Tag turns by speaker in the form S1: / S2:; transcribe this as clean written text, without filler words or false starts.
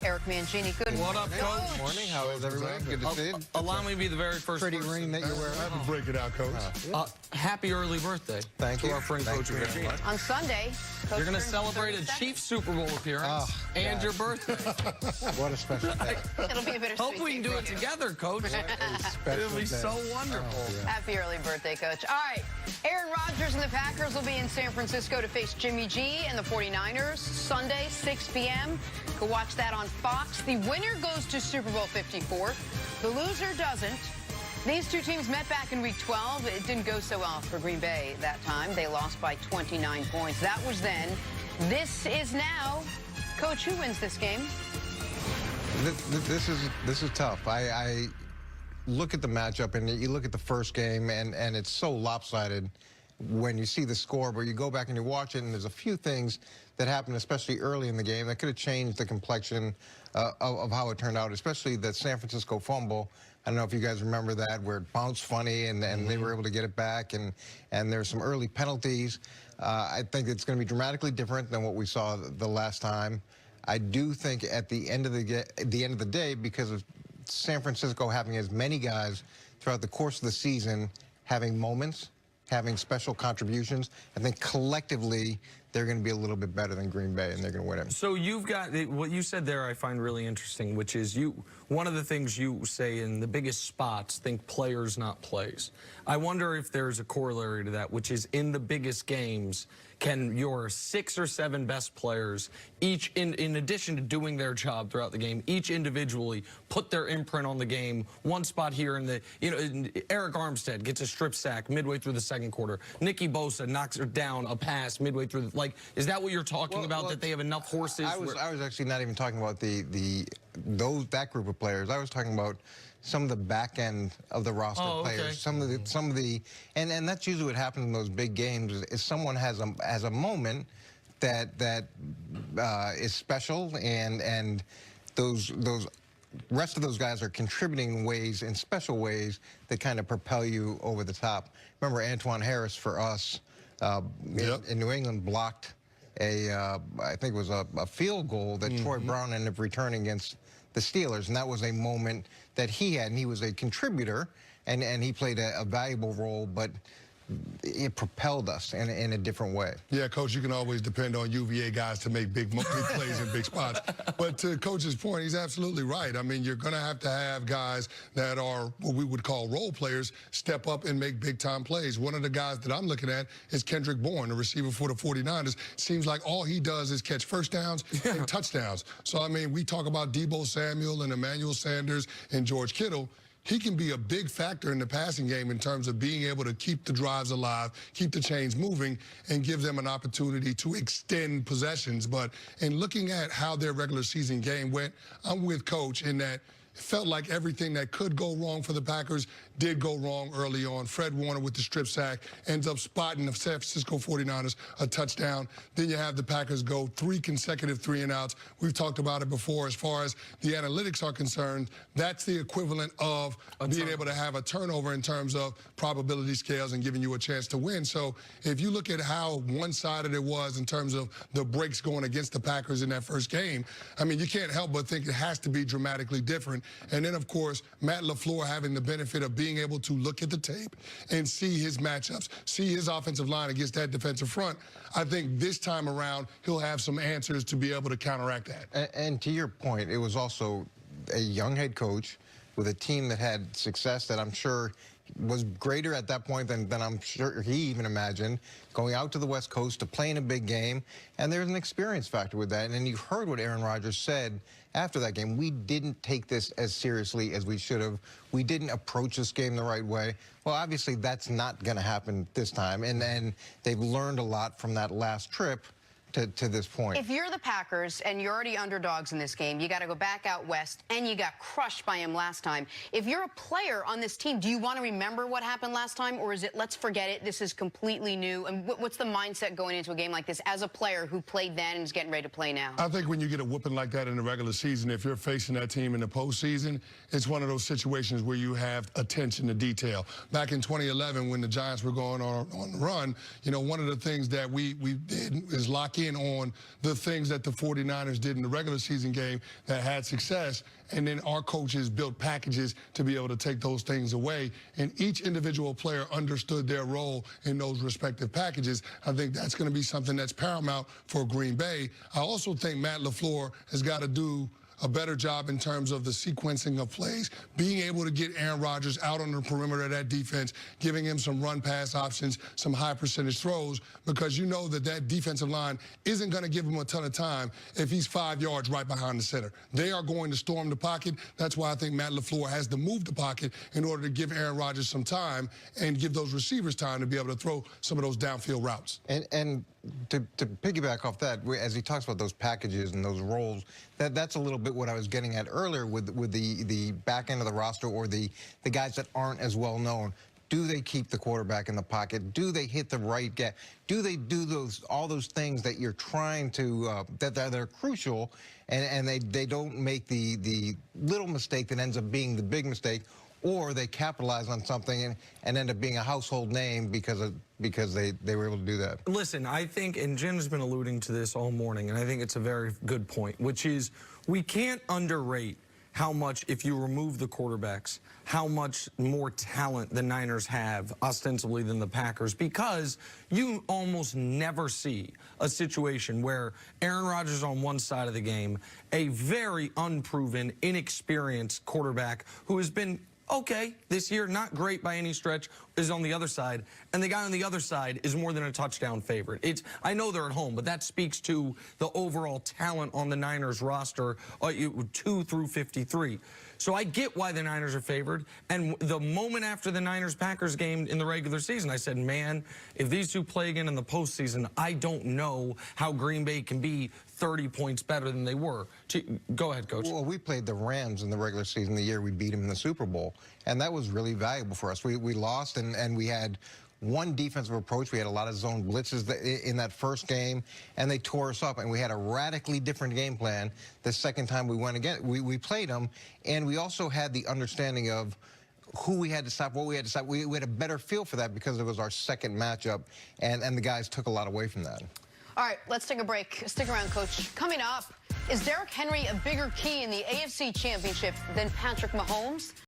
S1: Eric Mangini. Good
S2: What up, Coach?
S3: Good morning. How is everyone? Good to see you.
S2: Allow me to be the very first
S3: Pretty
S2: person.
S3: ring that you're wearing.
S4: I have to break it out, Coach.
S2: Happy early birthday.
S3: Thank you.
S2: To our friend Coach Mangini.
S1: On Sunday,
S2: You're going to celebrate a Chiefs Super Bowl appearance and your birthday.
S3: What a special day.
S1: It'll be a bittersweet.
S2: Hope we can do it together, Coach. It'll be so wonderful.
S3: Oh, yeah.
S1: Happy early birthday, Coach. All right, Aaron Rodgers and the Packers will be in San Francisco to face Jimmy G and the 49ers Sunday, 6 p.m. Go watch that on Fox. The winner goes to Super Bowl 54. The loser doesn't. These two teams met back in Week 12. It didn't go so well for Green Bay that time. They lost by 29 points. That was then. This is now. Coach, who wins this game?
S3: This is tough. I look at the matchup, and you look at the first game, and it's so lopsided when you see the score, but you go back and you watch it, and there's a few things that happened, especially early in the game, that could have changed the complexion of how it turned out, especially that San Francisco fumble. I don't know if you guys remember that, where it bounced funny, and they were able to get it back, and there's some early penalties. I think it's going to be dramatically different than what we saw the last time. I do think at the end of the day, because of San Francisco having as many guys throughout the course of the season having moments, having special contributions, I think collectively they're going to be a little bit better than Green Bay, and they're going to win it.
S2: So you've got what you said there I find really interesting, which is one of the things you say in the biggest spots, think players, not plays. I wonder if there's a corollary to that, which is in the biggest games, can your 6 or 7 best players, each in addition to doing their job throughout the game, each individually put their imprint on the game? One spot here in the, Eric Armstead gets a strip sack midway through the second quarter. Nicky Bosa knocks her down a pass midway through the, is that what you're talking about, that they have enough horses?
S3: I was actually not even talking about that group of players. I was talking about some of the back end of the roster players. Okay. And that's usually what happens in those big games is someone has a moment that is special, and those rest of those guys are contributing in special ways that kind of propel you over the top. Remember Antoine Harris for us in New England blocked I think it was a field goal that Troy Brown ended up returning against the Steelers, and that was a moment that he had, and he was a contributor, and he played a valuable role, but it propelled us in a different way.
S4: Yeah, Coach, you can always depend on UVA guys to make big plays in big spots. But to Coach's point, he's absolutely right. I mean, you're going to have guys that are what we would call role players step up and make big-time plays. One of the guys that I'm looking at is Kendrick Bourne, the receiver for the 49ers. Seems like all he does is catch first downs and touchdowns. So, I mean, we talk about Deebo Samuel and Emmanuel Sanders and George Kittle. He can be a big factor in the passing game in terms of being able to keep the drives alive, keep the chains moving, and give them an opportunity to extend possessions. But in looking at how their regular season game went, I'm with Coach in that it felt like everything that could go wrong for the Packers did go wrong early on. Fred Warner with the strip sack ends up spotting the San Francisco 49ers a touchdown. Then you have the Packers go 3 consecutive 3-and-outs. We've talked about it before. As far as the analytics are concerned, that's the equivalent of being able to have a turnover in terms of probability scales and giving you a chance to win. So if you look at how one-sided it was in terms of the breaks going against the Packers in that first game, I mean, you can't help but think it has to be dramatically different. And then, of course, Matt LaFleur having the benefit of being able to look at the tape and see his matchups, see his offensive line against that defensive front. I think this time around, he'll have some answers to be able to counteract that.
S3: And to your point, it was also a young head coach with a team that had success that I'm sure was greater at that point than I'm sure he even imagined, going out to the West Coast to play in a big game, and there's an experience factor with that. And you heard what Aaron Rodgers said after that game. We didn't take this as seriously as we should have. We didn't approach this game the right way. Well, obviously, that's not going to happen this time, and they've learned a lot from that last trip to this point.
S1: If you're the Packers and you're already underdogs in this game, you got to go back out west, and you got crushed by him last time. If you're a player on this team, do you want to remember what happened last time, or is it let's forget it, this is completely new? And what's the mindset going into a game like this as a player who played then and is getting ready to play now?
S4: I think when you get a whooping like that in the regular season, if you're facing that team in the postseason, it's one of those situations where you have attention to detail. Back in 2011, when the Giants were going on the run, one of the things that we did is lock lock in on the things that the 49ers did in the regular season game that had success, and then our coaches built packages to be able to take those things away, and each individual player understood their role in those respective packages. I think that's going to be something that's paramount for Green Bay. I also think Matt LaFleur has got to do a better job in terms of the sequencing of plays, being able to get Aaron Rodgers out on the perimeter of that defense, giving him some run-pass options, some high-percentage throws, because you know that that defensive line isn't going to give him a ton of time if he's 5 yards right behind the center. They are going to storm the pocket. That's why I think Matt LaFleur has to move the pocket in order to give Aaron Rodgers some time and give those receivers time to be able to throw some of those downfield routes.
S3: And to piggyback off that, as he talks about those packages and those roles, that's a little bit what I was getting at earlier with the back end of the roster, or the guys that aren't as well known. Do they keep the quarterback in the pocket? Do they hit the right gap? Do they do all those things that you're trying to that are crucial, and they don't make the little mistake that ends up being the big mistake, or they capitalize on something and end up being a household name because they were able to do that?
S2: Listen, I think, and Jim's been alluding to this all morning, and I think it's a very good point, which is we can't underrate how much, if you remove the quarterbacks, how much more talent the Niners have ostensibly than the Packers, because you almost never see a situation where Aaron Rodgers on one side of the game, a very unproven, inexperienced quarterback who has been okay this year, not great by any stretch, is on the other side, and the guy on the other side is more than a touchdown favorite. I know they're at home, but that speaks to the overall talent on the Niners roster, 2 through 53. So I get why the Niners are favored, and the moment after the Niners-Packers game in the regular season, I said, man, if these two play again in the postseason, I don't know how Green Bay can be 30 points better than they were. Go ahead, Coach.
S3: Well, we played the Rams in the regular season the year we beat them in the Super Bowl, and that was really valuable for us. We lost, and we had one defensive approach. We had a lot of zone blitzes in that first game, and they tore us up, and we had a radically different game plan the second time we went again. We played them, and we also had the understanding of who we had to stop, what we had to stop. We had a better feel for that because it was our second matchup, and the guys took a lot away from that.
S1: All right, let's take a break. Stick around, Coach. Coming up, is Derrick Henry a bigger key in the AFC Championship than Patrick Mahomes?